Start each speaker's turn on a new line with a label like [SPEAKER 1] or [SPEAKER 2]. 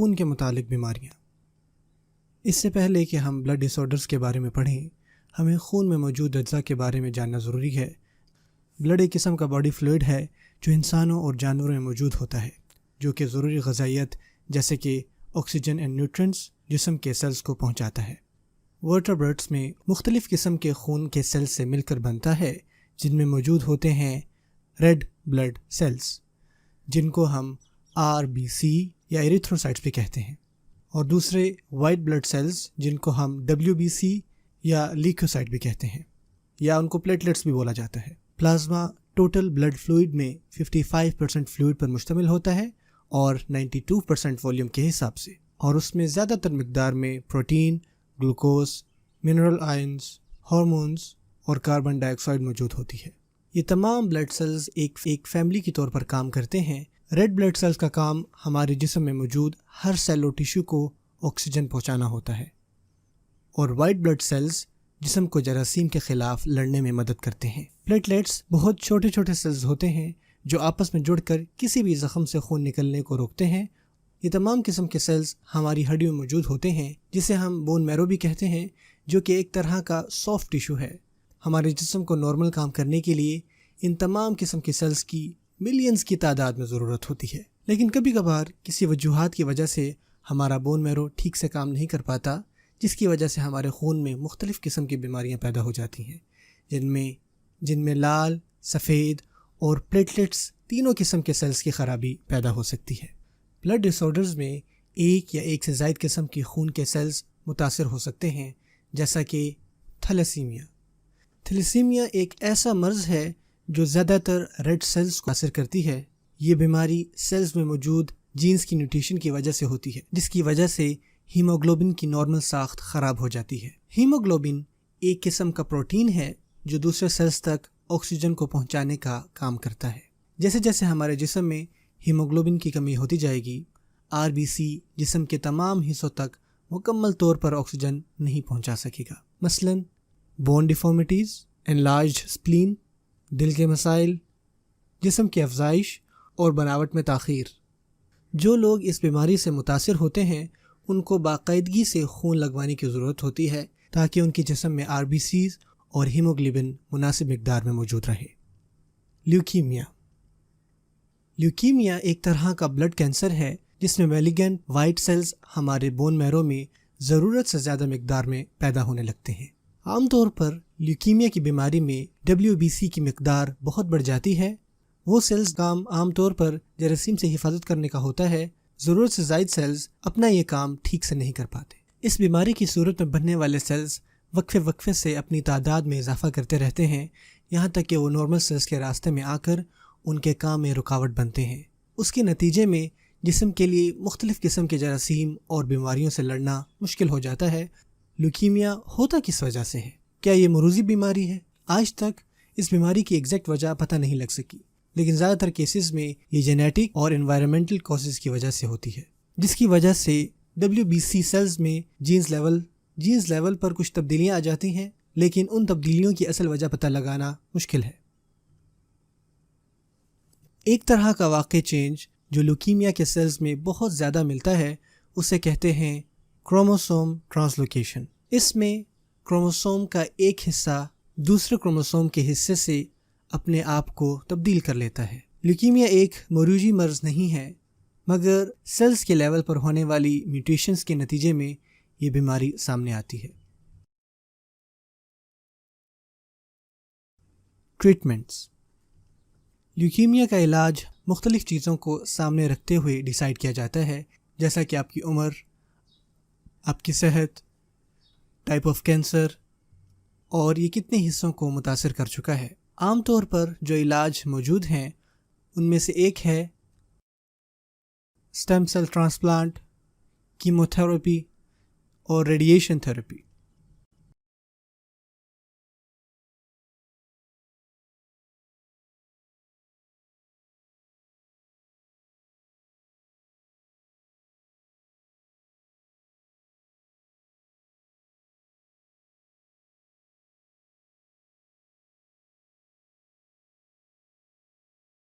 [SPEAKER 1] خون کے متعلق بیماریاں۔ اس سے پہلے کہ ہم بلڈ ڈس آرڈرز کے بارے میں پڑھیں، ہمیں خون میں موجود اجزاء کے بارے میں جاننا ضروری ہے۔ بلڈ ایک قسم کا باڈی فلوئڈ ہے جو انسانوں اور جانوروں میں موجود ہوتا ہے، جو کہ ضروری غذائیت جیسے کہ آکسیجن اینڈ نیوٹرینٹس جسم کے سیلز کو پہنچاتا ہے۔ ورٹبرٹس میں مختلف قسم کے خون کے سیلز سے مل کر بنتا ہے، جن میں موجود ہوتے ہیں ریڈ بلڈ سیلز، جن کو ہم RBC یا ایریتھروسائٹس بھی کہتے ہیں، اور دوسرے وائٹ بلڈ سیلز جن کو ہم WBC یا لیکوسائٹ بھی کہتے ہیں، یا ان کو پلیٹلیٹس بھی بولا جاتا ہے۔ پلازما ٹوٹل بلڈ فلوئڈ میں 55% فلوئڈ پر مشتمل ہوتا ہے اور 92% والیوم کے حساب سے، اور اس میں زیادہ تر مقدار میں protein, glucose, mineral ions, hormones اور کاربن ڈائی آکسائڈ موجود ہوتی ہے۔ یہ تمام بلڈ سیلز ایک فیملی کے طور پر کام کرتے ہیں۔ ریڈ بلڈ سیلز کا کام ہمارے جسم میں موجود ہر سیل اور ٹیشو کو آکسیجن پہنچانا ہوتا ہے، اور وائٹ بلڈ سیلز جسم کو جراثیم کے خلاف لڑنے میں مدد کرتے ہیں۔ پلیٹلیٹس بہت چھوٹے چھوٹے سیلز ہوتے ہیں جو آپس میں جڑ کر کسی بھی زخم سے خون نکلنے کو روکتے ہیں۔ یہ تمام قسم کے سیلز ہماری ہڈیوں میں موجود ہوتے ہیں، جسے ہم بون میرو بھی کہتے ہیں، جو کہ ایک طرح کا سافٹ ٹیشو ہے۔ ہمارے جسم کو نارمل کام کرنے کے لیے ان تمام قسم کے سیلز کی ملینز کی تعداد میں ضرورت ہوتی ہے، لیکن کبھی کبھار کسی وجوہات کی وجہ سے ہمارا بون میرو ٹھیک سے کام نہیں کر پاتا، جس کی وجہ سے ہمارے خون میں مختلف قسم کی بیماریاں پیدا ہو جاتی ہیں، جن میں لال، سفید اور پلیٹلیٹس تینوں قسم کے سیلز کی خرابی پیدا ہو سکتی ہے۔ بلڈ ڈس آرڈرز میں ایک یا ایک سے زائد قسم کی خون کے سیلز متاثر ہو سکتے ہیں، جیسا کہ تھیلیسیمیا۔ تھیلیسیمیا ایک ایسا مرض ہے جو زیادہ تر ریڈ سیلز کو اثر کرتی ہے۔ یہ بیماری سیلز میں موجود جینز کی میوٹیشن کی وجہ سے ہوتی ہے، جس کی وجہ سے ہیموگلوبن کی نارمل ساخت خراب ہو جاتی ہے۔ ہیموگلوبن ایک قسم کا پروٹین ہے جو دوسرے سیلز تک آکسیجن کو پہنچانے کا کام کرتا ہے۔ جیسے جیسے ہمارے جسم میں ہیموگلوبن کی کمی ہوتی جائے گی، RBC جسم کے تمام حصوں تک مکمل طور پر آکسیجن نہیں پہنچا سکے گا۔ مثلا بون ڈیفارمیٹیز، انلارجڈ اسپلین، دل کے مسائل، جسم کی افزائش اور بناوٹ میں تاخیر۔ جو لوگ اس بیماری سے متاثر ہوتے ہیں ان کو باقاعدگی سے خون لگوانے کی ضرورت ہوتی ہے تاکہ ان کے جسم میں RBCs اور ہیموگلوبن مناسب مقدار میں موجود رہے۔ لیوکیمیا ایک طرح کا بلڈ کینسر ہے جس میں میلیگنٹ وائٹ سیلز ہمارے بون میرو میں ضرورت سے زیادہ مقدار میں پیدا ہونے لگتے ہیں۔ عام طور پر لیوکیمیا کی بیماری میں WBC کی مقدار بہت بڑھ جاتی ہے۔ وہ سیلز کام عام طور پر جراثیم سے حفاظت کرنے کا ہوتا ہے، ضرورت سے زائد سیلز اپنا یہ کام ٹھیک سے نہیں کر پاتے۔ اس بیماری کی صورت میں بننے والے سیلز وقفے سے اپنی تعداد میں اضافہ کرتے رہتے ہیں، یہاں تک کہ وہ نارمل سیلز کے راستے میں آ کر ان کے کام میں رکاوٹ بنتے ہیں۔ اس کے نتیجے میں جسم کے لیے مختلف قسم کے جراثیم اور بیماریوں سے لڑنا مشکل ہو جاتا ہے۔ لیوکیمیا ہوتا کس وجہ سے ہے؟ کیا یہ مروزی بیماری ہے؟ آج تک اس بیماری کی ایگزیکٹ وجہ پتہ نہیں لگ سکی، لیکن زیادہ تر کیسز میں یہ جینیٹک اور انوائرمنٹل کازز کی وجہ سے ہوتی ہے، جس کی وجہ سے WBC سیلز میں جینز لیول پر کچھ تبدیلیاں آ جاتی ہیں، لیکن ان تبدیلیوں کی اصل وجہ پتہ لگانا مشکل ہے۔ ایک طرح کا واقع چینج جو لیوکیمیا کے سیلز میں بہت زیادہ ملتا ہے اسے کہتے ہیں کروموسوم ٹرانسلوکیشن۔ اس میں کروموسوم کا ایک حصہ دوسرے کروموسوم کے حصے سے اپنے آپ کو تبدیل کر لیتا ہے۔ لیوکیمیا ایک مروجی مرض نہیں ہے، مگر سیلز کے لیول پر ہونے والی میوٹیشنز کے نتیجے میں یہ بیماری سامنے آتی ہے۔ ٹریٹمنٹس۔ لیوکیمیا کا علاج مختلف چیزوں کو سامنے رکھتے ہوئے ڈیسائیڈ کیا جاتا ہے، جیسا کہ آپ کی عمر، آپ کی صحت، ٹائپ آف کینسر اور یہ کتنے حصوں کو متاثر کر چکا ہے۔ عام طور پر جو علاج موجود ہیں ان میں سے ایک ہے اسٹیم سیل ٹرانسپلانٹ، کیموتھراپی اور ریڈیشن تھراپی۔